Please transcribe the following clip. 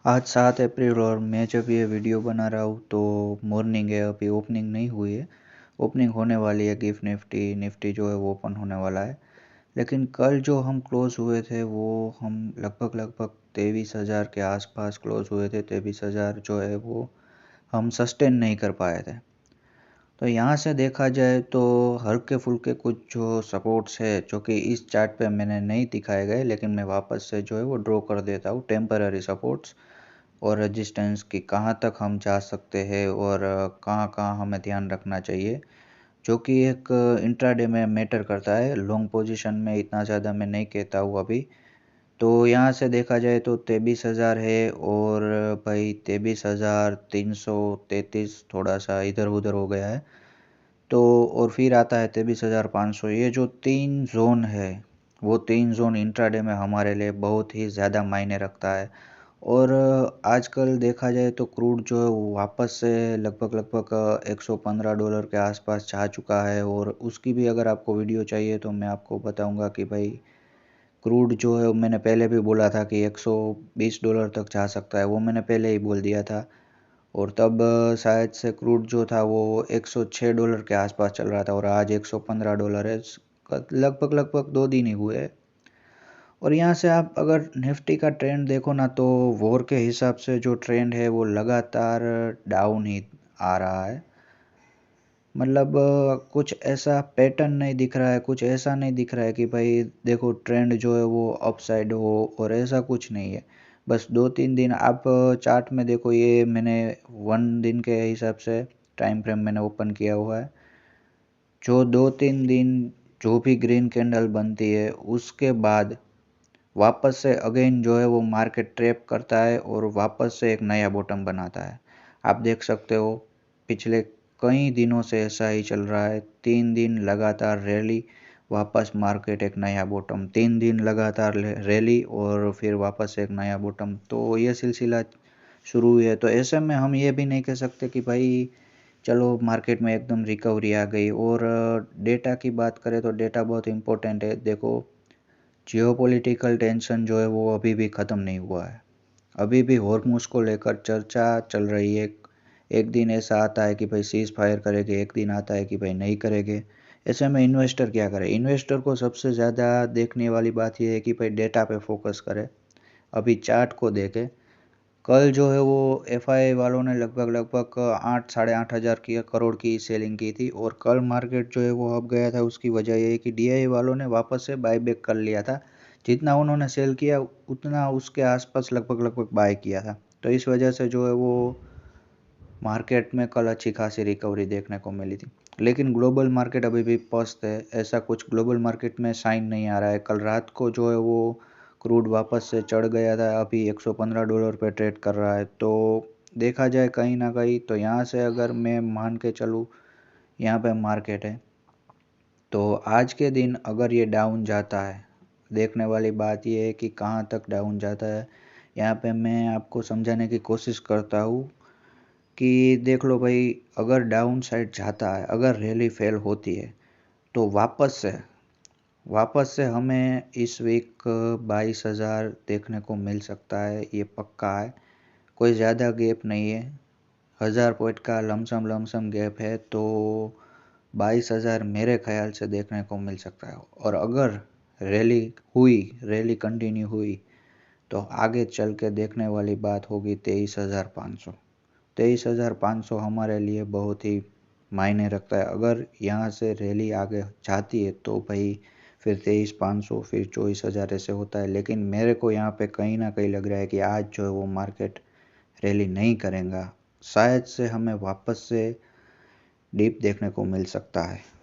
आज 7 अप्रैल और मैं जब ये वीडियो बना रहा हूँ तो मॉर्निंग है, अभी ओपनिंग नहीं हुई है। ओपनिंग होने वाली है, गिफ्ट निफ्टी निफ्टी जो है वो ओपन होने वाला है। लेकिन कल जो हम क्लोज़ हुए थे वो हम लगभग लगभग 23,000 के आसपास क्लोज़ हुए थे। 23,000 जो है वो हम सस्टेन नहीं कर पाए थे। तो यहाँ से देखा जाए तो हल्के फुल्के कुछ जो सपोर्ट्स है जो कि इस चार्ट पे मैंने नहीं दिखाए गए, लेकिन मैं वापस से जो है वो ड्रॉ कर देता हूँ टेम्पररी सपोर्ट्स और रेजिस्टेंस की कहाँ तक हम जा सकते हैं और कहाँ कहाँ हमें ध्यान रखना चाहिए, जो कि एक इंट्राडे में मैटर करता है। लॉन्ग पोजीशन में इतना ज़्यादा मैं नहीं कहता हूँ अभी। तो यहाँ से देखा जाए तो 23,000 है और भाई 23,333 थोड़ा सा इधर उधर हो गया है। तो और फिर आता है 23,500। ये जो तीन जोन है वो तीन जोन इंट्राडे में हमारे लिए बहुत ही ज़्यादा मायने रखता है। और आजकल देखा जाए तो क्रूड जो है वो वापस से लगभग लगभग $115 के आसपास जा चुका है। और उसकी भी अगर आपको वीडियो चाहिए तो मैं आपको बताऊंगा कि भाई क्रूड जो है मैंने पहले भी बोला था कि $120 तक जा सकता है, वो मैंने पहले ही बोल दिया था। और तब शायद से क्रूड जो था वो $106 के आसपास चल रहा था और आज $115 है। लगभग लगभग 2 दिन ही हुए हैं। और यहाँ से आप अगर निफ्टी का ट्रेंड देखो ना तो वॉर के हिसाब से जो ट्रेंड है वो लगातार डाउन ही आ रहा है। मतलब कुछ ऐसा पैटर्न नहीं दिख रहा है, कुछ ऐसा नहीं दिख रहा है कि भाई देखो ट्रेंड जो है वो अपसाइड हो, और ऐसा कुछ नहीं है। बस 2-3 दिन आप चार्ट में देखो, ये मैंने 1 दिन के हिसाब से टाइम फ्रेम मैंने ओपन किया हुआ है। जो 2-3 दिन जो भी ग्रीन कैंडल बनती है उसके बाद वापस से अगेन जो है वो मार्केट ट्रैप करता है और वापस से एक नया बॉटम बनाता है। आप देख सकते हो पिछले कई दिनों से ऐसा ही चल रहा है। 3 दिन लगातार रैली, वापस मार्केट एक नया बॉटम, 3 दिन लगातार रैली और फिर वापस एक नया बॉटम। तो ये सिलसिला शुरू हुई है। तो ऐसे में हम ये भी नहीं कह सकते कि भाई चलो मार्केट में एकदम रिकवरी आ गई। और डेटा की बात करें तो डेटा बहुत इंपॉर्टेंट है। देखो जियोपॉलिटिकल टेंशन जो है वो अभी भी ख़त्म नहीं हुआ है। अभी भी हॉर्मुज़ को लेकर चर्चा चल रही है। एक दिन ऐसा आता है कि भाई सीज़ फायर करेंगे, एक दिन आता है कि भाई नहीं करेंगे। ऐसे में इन्वेस्टर क्या करे? इन्वेस्टर को सबसे ज़्यादा देखने वाली बात यह है कि भाई डेटा पे फोकस करे। अभी चार्ट को देखे, कल जो है वो एफआई वालों ने लगभग लगभग 8 साढ़े 8 हज़ार की करोड़ की सेलिंग की थी। और कल मार्केट जो है वो अब गया था, उसकी वजह ये है कि डीआई वालों ने वापस से बाय बैक कर लिया था। जितना उन्होंने सेल किया उतना उसके आसपास लगभग लगभग बाय किया था। तो इस वजह से जो है वो मार्केट में कल अच्छी खासी रिकवरी देखने को मिली थी। लेकिन ग्लोबल मार्केट अभी भी पस्त है, ऐसा कुछ ग्लोबल मार्केट में साइन नहीं आ रहा है। कल रात को जो है वो क्रूड वापस से चढ़ गया था, अभी $115 पे ट्रेड कर रहा है। तो देखा जाए कहीं ना कहीं तो यहाँ से अगर मैं मान के चलूँ, यहाँ पे मार्केट है तो आज के दिन अगर ये डाउन जाता है, देखने वाली बात ये है कि कहाँ तक डाउन जाता है। यहाँ पे मैं आपको समझाने की कोशिश करता हूँ कि देख लो भाई, अगर डाउन साइड जाता है, अगर रैली फेल होती है तो वापस से हमें इस वीक 22,000 देखने को मिल सकता है, ये पक्का है। कोई ज़्यादा गैप नहीं है, 1,000 पॉइंट का लमसम गैप है। तो 22,000 मेरे ख्याल से देखने को मिल सकता है। और अगर रैली कंटिन्यू हुई तो आगे चल के देखने वाली बात होगी 23,500। 23,500 हमारे लिए बहुत ही मायने रखता है। अगर यहाँ से रैली आगे जाती है तो भाई फिर 23,500, फिर 24,000 ऐसे होता है। लेकिन मेरे को यहाँ पे कहीं ना कहीं लग रहा है कि आज जो है वो मार्केट रैली नहीं करेगा। शायद से हमें वापस से डीप देखने को मिल सकता है।